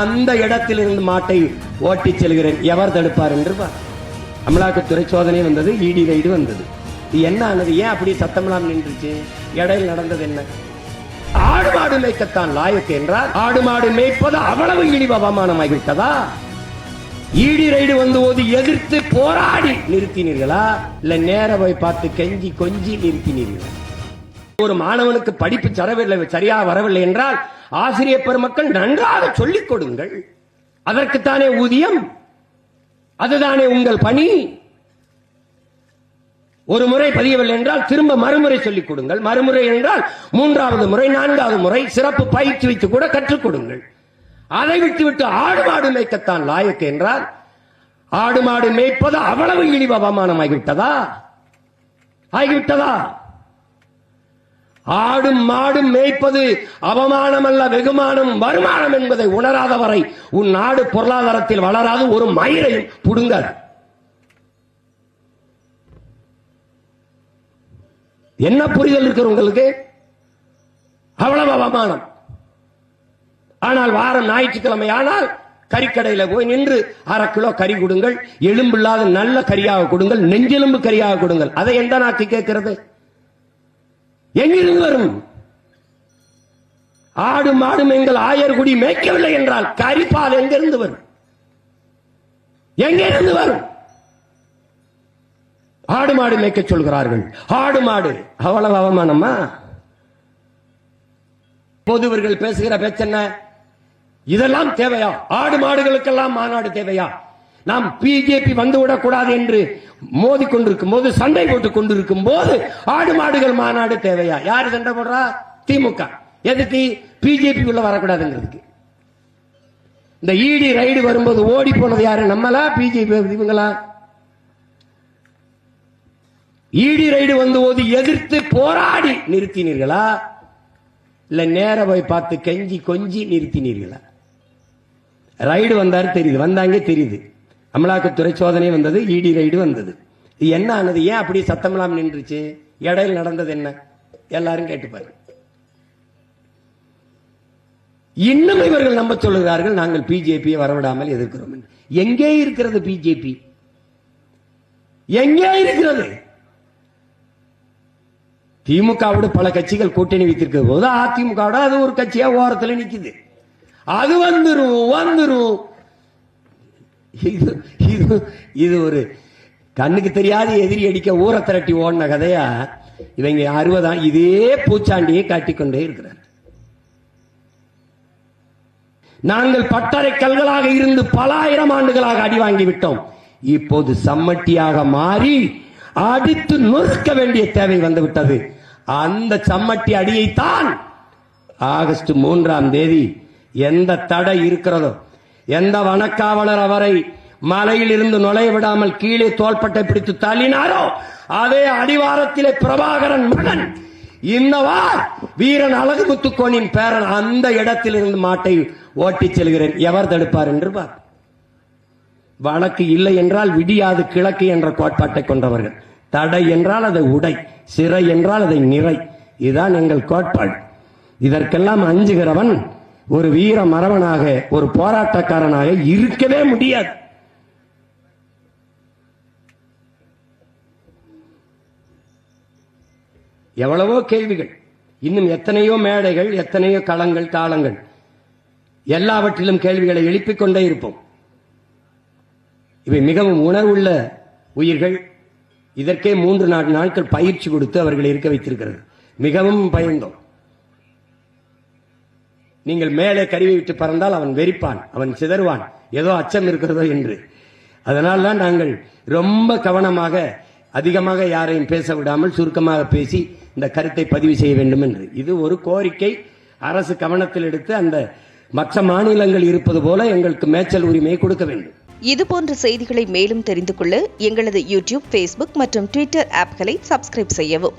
அந்த இடத்திலிருந்து மாட்டை ஓட்டி செல்கிறேன், எவர் தடுப்பார் என்று அமலாக்கத்துறை சோதனை வந்தது, இடி ரைடு வந்தது. என்ன ஆனது? ஏன் அப்படி சத்தமெல்லாம் நின்றுச்சு? இடையில் நடந்தது என்ன? ஆடு மாடு மேய்க்கத்தான் லாயக்கு என்றால் ஆடு மாடு மேய்ப்பது அவ்வளவு இழிவு அவமானமாகிவிட்டதா? ஈடி ரைடு வந்து ஓதி எதிர்த்து போராடி நிறுத்தினீர்களா, இல்ல நேர போய் பார்த்து கெஞ்சி கொஞ்சி நிறுத்தினீர்களா? ஒரு மாணவனுக்கு படிப்பு சரியா வரவில்லை என்றால் ஆசிரியர் பெருமக்கள் நன்றாக சொல்லிக் கொடுங்கள். அதற்குத்தானே ஊதியம், அதுதானே உங்கள் பணி. ஒரு முறை பதியவில்லை என்றால் திரும்ப மறுமுறை சொல்லிக் கொடுங்கள். மறுமுறை என்றால் 3வது முறை 4வது முறை சிறப்பு பயிற்சி வைத்து கூட கற்றுக் கொடுங்கள். அதை விட்டுவிட்டு ஆடு மாடு மேய்க்கத்தான் லாயக்கு என்றால் ஆடு மாடு மேய்ப்பது அவ்வளவு இழிவு அவமானமாகிவிட்டதா? ஆகிவிட்டதா? ஆடும் மாடும் மேய்ப்பது அவமானம் அல்ல, வெகுமானம், வருமானம் என்பதை உணராதவரை உன் நாடு பொருளாதாரத்தில் வளராது, ஒரு மயிரையும் புடுங்காது. என்ன புரிதல் இருக்கிற உங்களுக்கு? அவ்வளவு அவமானம். ஆனால் வாரம் ஞாயிற்றுக்கிழமை ஆனால் கறிக்கடையில போய் நின்று 1/2 கிலோ கறி கொடுங்கள், எலும்பில்லாத நல்ல கறியாக கொடுங்கள், நெஞ்செலும்பு கறியாக கொடுங்கள். அதை எந்த நாக்கு கேட்கிறது? எங்கிருந்து வரும்? ஆடு மாடும் எங்கள் ஆயர்குடி மேய்க்கவில்லை என்றால் கறிப்பால் எங்கிருந்து வரும்? எங்கிருந்து வரும்? ஆடு மாடு மேய்க்க சொல்கிறார்கள். ஆடு மாடு அவ்வளவு அவமானமா? பொதுவர்கள் பேசுகிற பேச்சென்ன? இதெல்லாம் தேவையா? ஆடு மாடுகளுக்கெல்லாம் மாநாடு தேவையா? நாம் பிஜேபி வந்துவிடக் கூடாது என்று மோதி கொண்டிருக்கும் போது, சண்டை போட்டுக் கொண்டிருக்கும் போது ஆடு மாடுகள் மாநாடு தேவையா? யாரு சண்டை போடுறா? திமுக. எதுக்கு? பிஜேபி உள்ள வரக்கூடாதுங்கிறதுக்கு. இந்த இடி ரைடு வரும்போது ஓடி போனது யாரு? நம்மளா பிஜேபி இவங்களா? இடி ரைடு வந்து ஓதி எதிர்த்து போராடி நிறுத்தினீர்களா, இல்ல நேர போய் பார்த்து கெஞ்சி கொஞ்சி நிறுத்தினீர்களா? ரைடு வந்தாரு தெரியுது, வந்தாங்க தெரியுது. அமலாக்கத்துறை சோதனை வந்தது, இடி ரைடு வந்தது. என்ன ஆனது? ஏன் அப்படி சத்தமெல்லாம் நின்றுச்சு? இடையில் நடந்தது என்ன? எல்லாரும் கேட்டுப்பாரு. இன்னும் இவர்கள் நம்ப சொல்லுகிறார்கள் நாங்கள் பிஜேபியை வரவிடாமல் எதிர்க்கிறோம். எங்கே இருக்கிறது பிஜேபி? எங்கே இருக்கிறது? திமுகவோடு பல கட்சிகள் கூட்டணி வைத்திருக்கிற போது அதிமுகவோட அது ஒரு கட்சியா ஓரத்தில் நிக்குது. அது வந்துரும். இது ஒரு கண்ணுக்கு தெரியாத எதிரி அடிக்க ஊரை திரட்டி ஓடின கதையா இவங்க 60 இதே பூச்சாண்டியை காட்டிக்கொண்டே இருக்கிறார். நாங்கள் பட்டறை கல்களாக இருந்து பல ஆயிரம் ஆண்டுகளாக அடி வாங்கி விட்டோம். இப்போது சம்மட்டியாக மாறி அடித்து நொறுக்க வேண்டிய தேவை வந்துவிட்டது. அந்த சம்மட்டி அடியைத்தான் ஆகஸ்ட் 3ஆம் தேதி எந்த தடை இருக்கிறதோ, எந்த வனக்காவலர் அவரை மலையில் இருந்து நுழைய விடாமல் கீழே தோள்பட்டை பிடித்து தள்ளினாரோ அதே அடிவாரத்திலே பிரபாகரன் மகன் இன்னவார் வீரன் அழகு முத்துக்கோனின் பேரன் அந்த இடத்தில் இருந்து மாட்டை ஓட்டி செல்கிறேன், எவர் தடுப்பார் என்று வழக்கு இல்லை என்றால் விடியாது கிழக்கு என்ற கோட்பாட்டை கொண்டவர்கள். தடை என்றால் அதை உடை, சிறை என்றால் அதை நிறை. இதுதான் எங்கள் கோட்பாடு. இதற்கெல்லாம் அஞ்சுகிறவன் ஒரு வீர மரவனாக, ஒரு போராட்டக்காரனாக இருக்கவே முடியாது. எவ்வளவோ கேள்விகள், இன்னும் எத்தனையோ மேடைகள், எத்தனையோ களங்கள், தாளங்கள், எல்லாவற்றிலும் கேள்விகளை எழுப்பிக் கொண்டே இருப்போம். இவை மிகவும் உணர்வுள்ள உயிர்கள். இதற்கே 3-4 நாட்கள் பயிற்சி கொடுத்து அவர்களை இருக்க வைத்திருக்கிறது. மிகவும் பயந்தோம். நீங்கள் மேலே கருவி விட்டு பறந்தால் அவன் வெறிப்பான், அவன் சிதறுவான், ஏதோ அச்சம் இருக்கிறதோ என்று. அதனால் தான் நாங்கள் ரொம்ப கவனமாக, அதிகமாக யாரையும் பேச விடாமல் சுருக்கமாக பேசி இந்த கருத்தை பதிவு செய்ய வேண்டும் என்று. இது ஒரு கோரிக்கை, அரசு கவனத்தில் எடுத்து அந்த மற்ற மாநிலங்கள் இருப்பது போல எங்களுக்கு மேய்ச்சல் உரிமையை கொடுக்க வேண்டும். இதுபோன்ற செய்திகளை மேலும் தெரிந்து கொள்ள எங்களது யூடியூப், ஃபேஸ்புக் மற்றும் ட்விட்டர் ஆப்களை சப்ஸ்கிரைப் செய்யவும்.